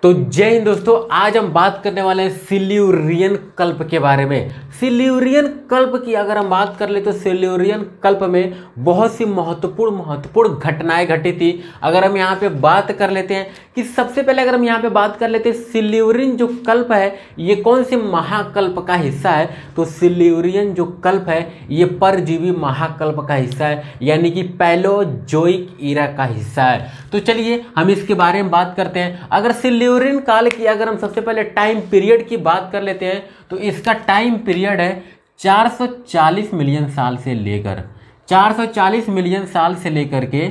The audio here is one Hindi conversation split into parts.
तो जय हिंद दोस्तों, आज हम बात करने वाले हैं सिल्यूरियन कल्प के बारे में। सिल्यूरियन कल्प की अगर हम बात कर ले तो सिल्यूरियन कल्प में बहुत सी महत्वपूर्ण घटनाएं घटी थी। अगर हम यहाँ पे बात कर लेते हैं कि सबसे पहले अगर हम यहाँ पे बात कर लेते हैं सिल्यूरियन जो कल्प है ये कौन से महाकल्प का हिस्सा है, तो सिल्यूरियन जो कल्प है ये परजीवी महाकल्प का हिस्सा है, यानी कि पैलोजोइक ईरा का हिस्सा है। तो चलिए हम इसके बारे में बात करते हैं। अगर सिल्यूरियन काल की अगर हम सबसे पहले टाइम पीरियड की बात कर लेते हैं तो इसका टाइम पीरियड है 440 मिलियन साल से लेकर 440 मिलियन साल से लेकर के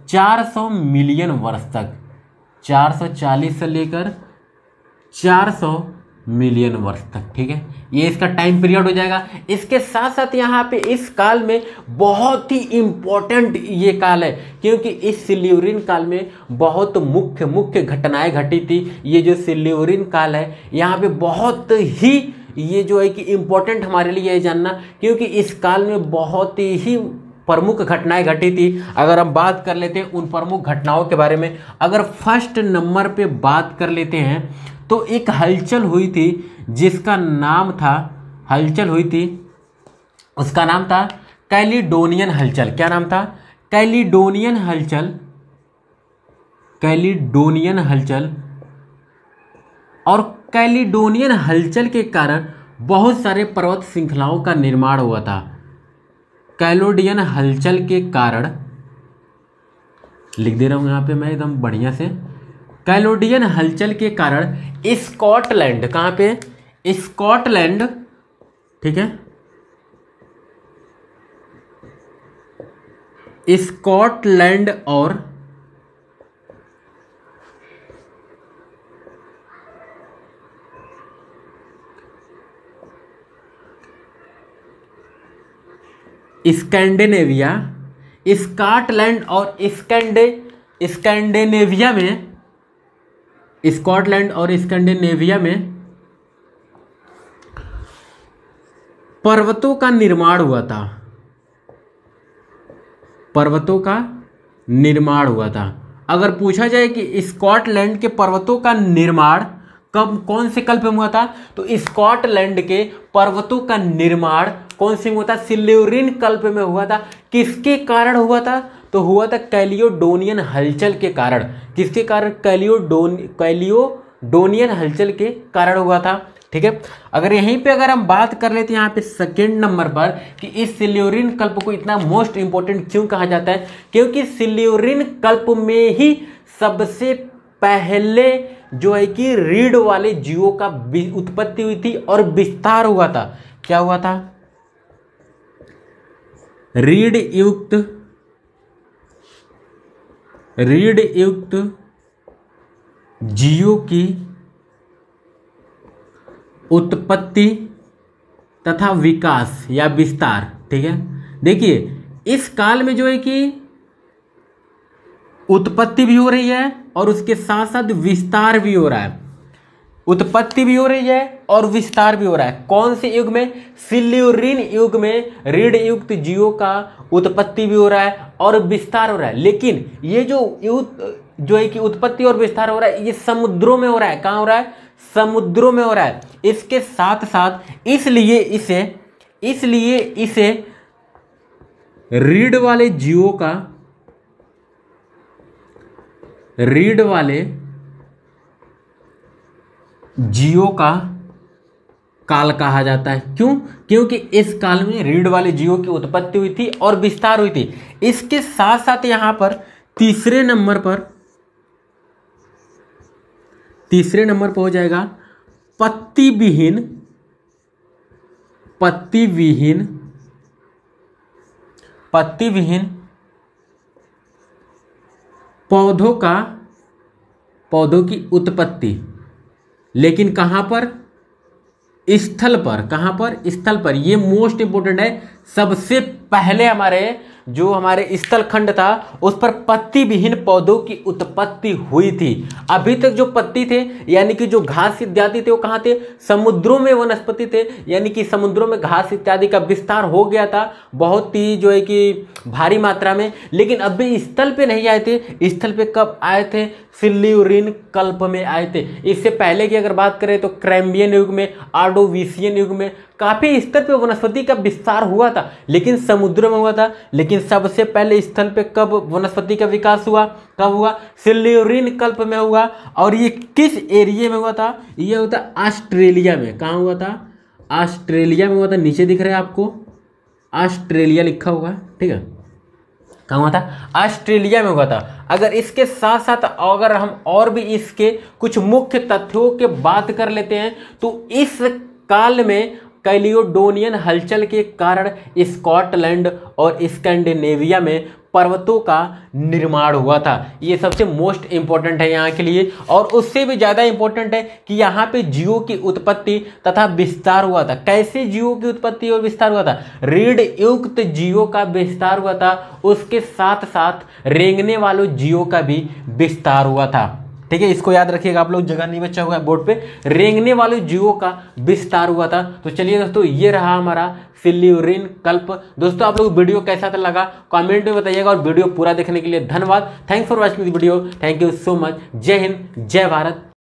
400 मिलियन वर्ष तक, 440 से लेकर 400 मिलियन वर्ष तक। ठीक है, ये इसका टाइम पीरियड हो जाएगा। इसके साथ साथ यहाँ पे इस काल में बहुत ही इंपॉर्टेंट ये काल है, क्योंकि इस सिल्यूरियन काल में बहुत मुख्य घटनाएं घटी थी। ये जो सिल्यूरियन काल है यहाँ पे बहुत ही ये जो है कि इम्पोर्टेंट हमारे लिए है जानना, क्योंकि इस काल में बहुत ही प्रमुख घटनाएं घटी थी। अगर हम बात कर लेते हैं उन प्रमुख घटनाओं के बारे में, अगर फर्स्ट नंबर पे बात कर लेते हैं तो एक हलचल हुई थी जिसका नाम था, हलचल हुई थी उसका नाम था कैलिडोनियन हलचल। क्या नाम था? कैलिडोनियन हलचल, कैलिडोनियन हलचल। और कैलिडोनियन हलचल के कारण बहुत सारे पर्वत श्रृंखलाओं का निर्माण हुआ था। कैलिडोनियन हलचल के कारण, लिख दे रहा हूं यहां पे मैं एकदम बढ़िया से, कैलिडोनियन हलचल के कारण स्कॉटलैंड, कहां पे? स्कॉटलैंड, ठीक है, स्कॉटलैंड और स्कैंडिनेविया, स्कॉटलैंड और स्कैंडिनेविया में, स्कॉटलैंड और स्कैंडिनेविया में पर्वतों का निर्माण हुआ था, पर्वतों का निर्माण हुआ था। अगर पूछा जाए कि स्कॉटलैंड के पर्वतों का निर्माण कब, कौन से कल्प में हुआ था, तो स्कॉटलैंड के पर्वतों का निर्माण कौन से में हुआ था? सिल्यूरियन कल्प में हुआ था। किसके कारण हुआ था? तो हुआ था कैलिडोनियन हलचल के कारण। किसके कारण? कैलिडोनियन हलचल के कारण हुआ था। ठीक है, अगर यहीं पे अगर हम बात कर लेते हैं यहाँ पे सेकेंड नंबर पर कि इस सिल्यूरियन कल्प को इतना मोस्ट इंपोर्टेंट क्यों कहा जाता है, क्योंकि सिल्यूरियन कल्प में ही सबसे पहले जो है कि रीढ़ वाले जीवों का उत्पत्ति हुई थी और विस्तार हुआ था। क्या हुआ था? रीढ़ युक्त जीवों की उत्पत्ति तथा विकास या विस्तार। ठीक है, देखिए इस काल में जो है कि उत्पत्ति भी हो रही है और उसके साथ साथ विस्तार भी हो रहा है। उत्पत्ति भी हो रही है और विस्तार भी हो रहा है। कौन से युग में? सिल्यूरियन युग में रीढ़ युक्त जीवों का उत्पत्ति भी हो रहा है और विस्तार हो रहा है। लेकिन ये जो है कि उत्पत्ति और विस्तार हो रहा है ये समुद्रों में हो रहा है। कहाँ हो रहा है? समुद्रों में हो रहा है। इसके साथ साथ इसलिए इसे रीढ़ वाले जीवों का, रीढ़ वाले जीवों का काल कहा जाता है। क्यों? क्योंकि इस काल में रीढ़ वाले जीवों की उत्पत्ति हुई थी और विस्तार हुई थी। इसके साथ साथ यहां पर तीसरे नंबर पर हो जाएगा पत्ती विहीन पौधों की उत्पत्ति। लेकिन कहां पर? स्थल पर। कहां पर? स्थल पर। ये मोस्ट इंपोर्टेंट है। सबसे पहले हमारे स्थल खंड था उस पर पत्ती विहीन पौधों की उत्पत्ति हुई थी। अभी तक जो पत्ती थे यानी कि जो घास इत्यादि थे वो कहाँ थे? समुद्रों में वनस्पति थे, यानी कि समुद्रों में घास इत्यादि का विस्तार हो गया था बहुत ही जो है कि भारी मात्रा में। लेकिन अभी स्थल पे नहीं आए थे। स्थल पे कब आए थे? सिल्यूरियन कल्प में आए थे। इससे पहले की अगर बात करें तो कैम्ब्रियन युग में, ऑर्डोविशियन युग में काफी स्तर पे वनस्पति का विस्तार हुआ था, लेकिन समुद्र में हुआ था। लेकिन सबसे पहले स्थल पे कब वनस्पति का विकास हुआ, कब हुआ? सिल्यूरियन कल्प में हुआ। और ये किस एरिया में हुआ था? ये हुआ था ऑस्ट्रेलिया में। कहाँ हुआ था? ऑस्ट्रेलिया में हुआ था। नीचे दिख रहा है आपको ऑस्ट्रेलिया लिखा हुआ, ठीक है। कहाँ हुआ था? ऑस्ट्रेलिया में हुआ था। अगर इसके साथ साथ अगर हम और भी इसके कुछ मुख्य तथ्यों के बात कर लेते हैं तो इस काल में कैलिडोनियन हलचल के कारण स्कॉटलैंड और स्कैंडिनेविया में पर्वतों का निर्माण हुआ था। ये सबसे मोस्ट इंपॉर्टेंट है यहाँ के लिए। और उससे भी ज़्यादा इंपॉर्टेंट है कि यहाँ पे जीवों की उत्पत्ति तथा विस्तार हुआ था। कैसे जीवों की उत्पत्ति और विस्तार हुआ था? रीढ़ युक्त जीवों का विस्तार हुआ था, उसके साथ साथ रेंगने वालों जीवों का भी विस्तार हुआ था, ठीक है। इसको याद रखिएगा आप लोग, जगह नहीं बचा हुआ है बोर्ड पे। रेंगने वाले जीवों का विस्तार हुआ था। तो चलिए दोस्तों, ये रहा हमारा सिल्यूरियन कल्प। दोस्तों आप लोग वीडियो कैसा लगा कमेंट में बताइएगा, और वीडियो पूरा देखने के लिए धन्यवाद। Thanks for watching the video. Thank you so much. जय हिंद, जय भारत।